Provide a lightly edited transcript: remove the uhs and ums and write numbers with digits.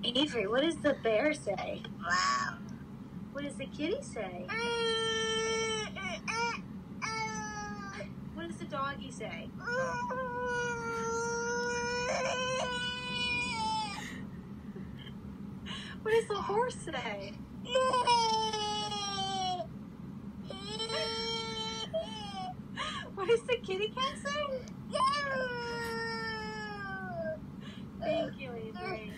Avery, what does the bear say? Wow. What does the kitty say? What does the doggy say? What does the horse say? What does the kitty cat say? Thank you, Avery.